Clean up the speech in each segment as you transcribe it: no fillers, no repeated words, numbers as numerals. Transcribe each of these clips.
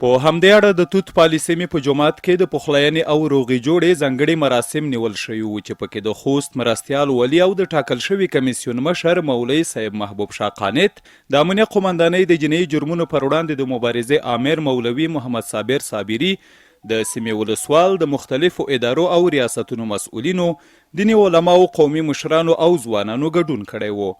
په همدې اړه د توت پالیسیمې په جومات کې د پخلاینې او روغې جوړې ځانګړي مراسم نیول شوي وو چې پکې د خوست مرستیال والي او د ټاکل شوي کمیسیون مشر مولوي صاحب محبوب شاه قانت، د امنیه قومندانۍ د جنایي جرمونو پر وړاندې د مبارزې امیر مولوي محمد صابر صابري، د سیمې ولسوال، د مختلفو ادارو او ریاستونو مسؤلینو، دیني علماو، قومي مشرانو او ځوانانو ګډون کړی و.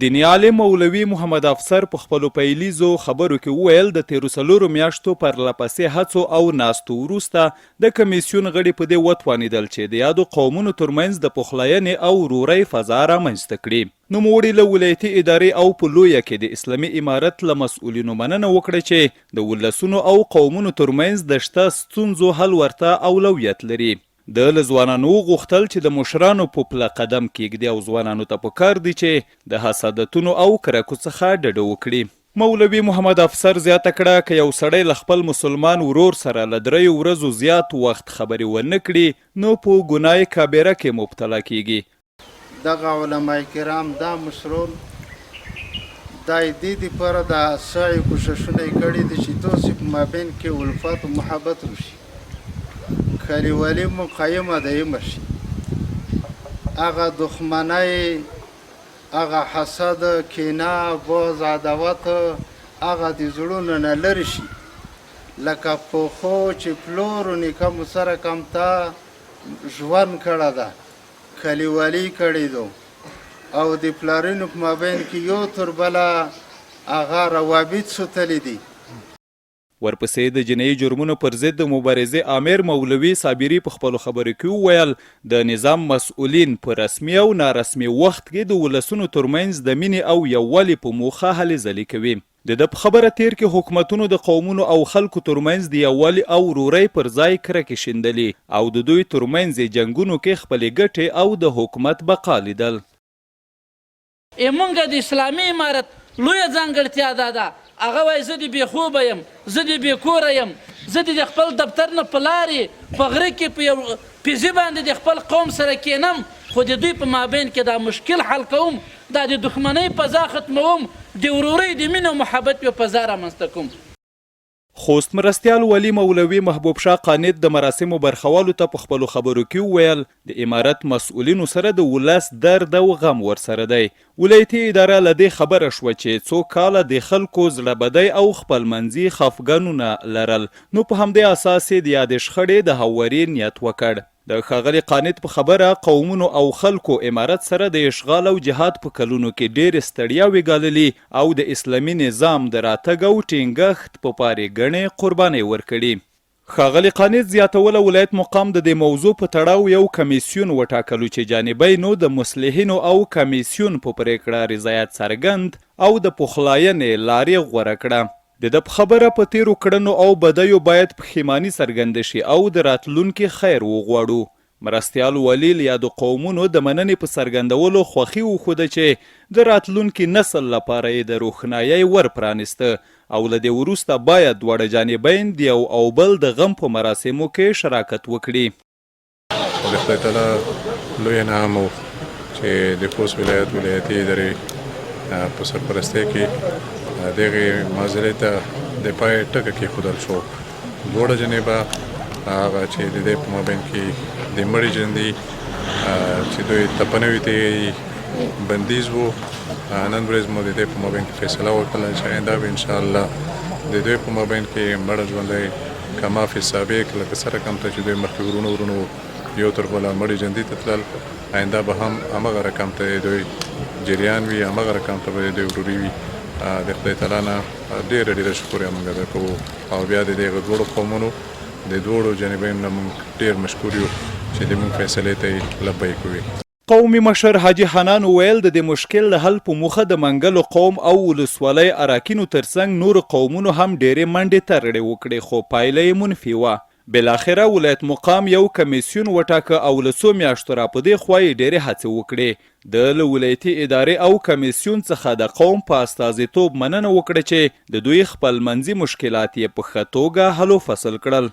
دیني عالم مولوي محمد افسر په خپلو پیلیزو خبرو کې وویل د تیرو 4 میاشتو پرلپسې هڅو او ناستو وروسته د کمیسیون غړي په دې وتوانېدل چې د یادو قومونو ترمنځ د پخلاینې او ورورۍ فضا رامنځته کړي. نوموړي له ولایتي ادارې او په لویه کې د اسلامي امارت له مسؤلینو مننه وکړه چې د ولسونو او قومونو ترمنځ د شته ستونزو حل ورته اولویت لري. د له ځوانانو غوښتل چې د مشرانو په پله قدم کېږدي او ځوانانو ته پکار دي چې د حسادتونو او کرکو څخه ډډه وکړي. مولوي محمد افسر زیاته کړه که یو سړی له خپل مسلمان ورور سره له 3 ورځو زیات وخت خبرې ونه کړي نو په ګناه کبیره کې مبتلا کیږي. دغه علما کرام دا مشرون دا دې دپاره د سعی کوششونه یې کړي دي چې تاسې په مابین کې الفت و محبت وشي، کلیوالي مقایمه دایمه شي، هغه دښمنۍ، هغه حسد، کینه، بغض، عداوت هغه د زړونو نه لرې شي. لکه پخو چې پلور و نیکه مو سره کمتا ژوند کړی ده، کلیوالي کړی دو او د پلارینو په مابین کې یو تر بله هغه روابط سوتلی دي. ورپسې د جنایي جرمونو پر ضد د مبارزې امیر مولوي صابري په خپلو خبرو کې وویل د نظام مسؤلین په رسمي او نارسمي وخت کې د ولسونو ترمنځ د مینې او یووالي په موخه هلې ځلې کوي. د ده په خبره تیر کې حکومتونو د قومونو او خلکو ترمنځ د یووالي او ورورۍ پر ځای کرکې شیندلي او د دوی ترمنځ جنګونو کې خپلې ګټې او د حکومت بقا لیدل. موږ د اسلامي امارت لویه ځانګړتیا دا ده، هغه وایي زه د بې خوبه یم، زه د بې کوره یم، زه د خپل دفتر نه په لارې په غره کې په یو پیزي باندې د خپل قوم سره کینم، خو د دوی په مابین کې دا مشکل حل کوم، دا د دښمنۍ فضا ختموم، د ورورۍ، د مینې او محبت یو فضا رامنځته کوم. خوست مرستیال والي مولوي محبوب شاه قانت د مراسمو برخوالو ته په خپلو خبرو کې وویل د امارت مسؤلینو سره د ولس درد او غم ورسره دی. ولایتي اداره له دې خبره شوه چې څو کاله د خلکو زړه بدی او خپلمنځي خفګانونه لرل، نو په همدې اساس یې د یادې شخړې د هواري نیت وکړ. د ښاغلي قانت په خبره قومونو او خلکو امارت سره د اشغال او جهاد په کلونو کې ډېرې ستړیاوې ګاللي او د اسلامي نظام د راتګ او ټینګښت په پارې ګڼې قربانۍ ورکړي. ښاغلي قانت زیاتوله ولایت مقام د دې موضوع په تړاو یو کمیسیون وټاکلو چې جانبینو د مصلحینو او کمیسیون په پرېکړه رضایت څرګند او د پخلاینې لارې غوره کړه. د ده په خبره په تیرو کړنو او بدیو باید پښیماني څرګنده شي او د راتلونکي خیر وغواړو. مرستیال والي له یادو قومونو د مننې په څرګندولو خوښي وښوده چې د راتلونکي نسل لپاره یې د روښنایۍ ور پرانیسته او له دې وروسته باید دواړه جانبین د یو او بل د غم په مراسمو کې شراکت وکړي. د خدای تعالی لوی انعام و چې د خوست ولایت ولایتي ادارې په سرپرستۍ کې دغه معضلې ته د پای ټکه کېښودل شو. دواړه جانبه هغه چې د دې په مابین کې د مړي ژوندي چې دوی تپنوي ته بندیز وو، نن ورځ مو د دې په مابین کې فیصله وکړله چې آینده به انشاءالله د دوی په مابین کې مړه ژوندی که ما فی سابق لکه سره کم ته چې دوی مخکې ورونو یو تر بله مړي ژوندي ته تلل، آینده به هم همغه رقم ته دوی جریان وي، همغه رقم ته به دوی وروري وي. د خدای تعالی نه ډېره ډېره شکریه موږ ادا کوو او بیا د دغه دواړو قومونو د دواړو جانبینو نه موږ ډېر مشکور یو چې د موږ فیصلې ته یې لبیک وویل. قومي مشر حاجي حنان وویل د دې مشکل د حل په موخه د منګلو قوم او ولسوالۍ اراکینو ترڅنګ نورو قومونو هم ډېرې منډې ترړې وکړې خو پایله یې منفي وه. بالاخره ولایت مقام یو کمیسیون وټاکه او له څو میاشتو را په دې خوا یې ډېرې هڅې وکړې. د له ولایتي ادارې او کمیسیون څخه د قوم په استازیتوب مننه وکړه چې د دوی خپلمنځي مشکلات یې په ښه توګه حل و فصل کړل.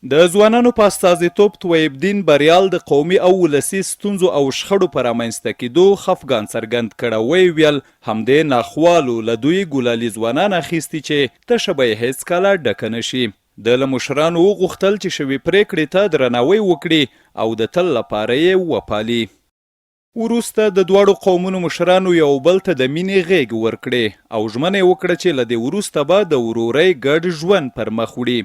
د ځوانانو په استازیتوب طویب الدین بریال د قومي او ولسي ستونزو او شخړو په رامنځته کېدو خفګان څرګند کړه. ویې ویل همدې ناخوالو له دوی ګلالي ځوانان اخیستي چې تشه به یې هېڅکله ډکه نه شي. د له مشرانو وغوښتل چې شوې پرېکړې ته درناوی وکړي او د تل لپاره یې وپالي. وروسته د دواړو قومونو مشرانو یو بل ته د مینې غېږ ورکړې او ژمنه یې وکړه چې له دې وروسته به د ورورۍ ګډ ژوند پر مخ وړي.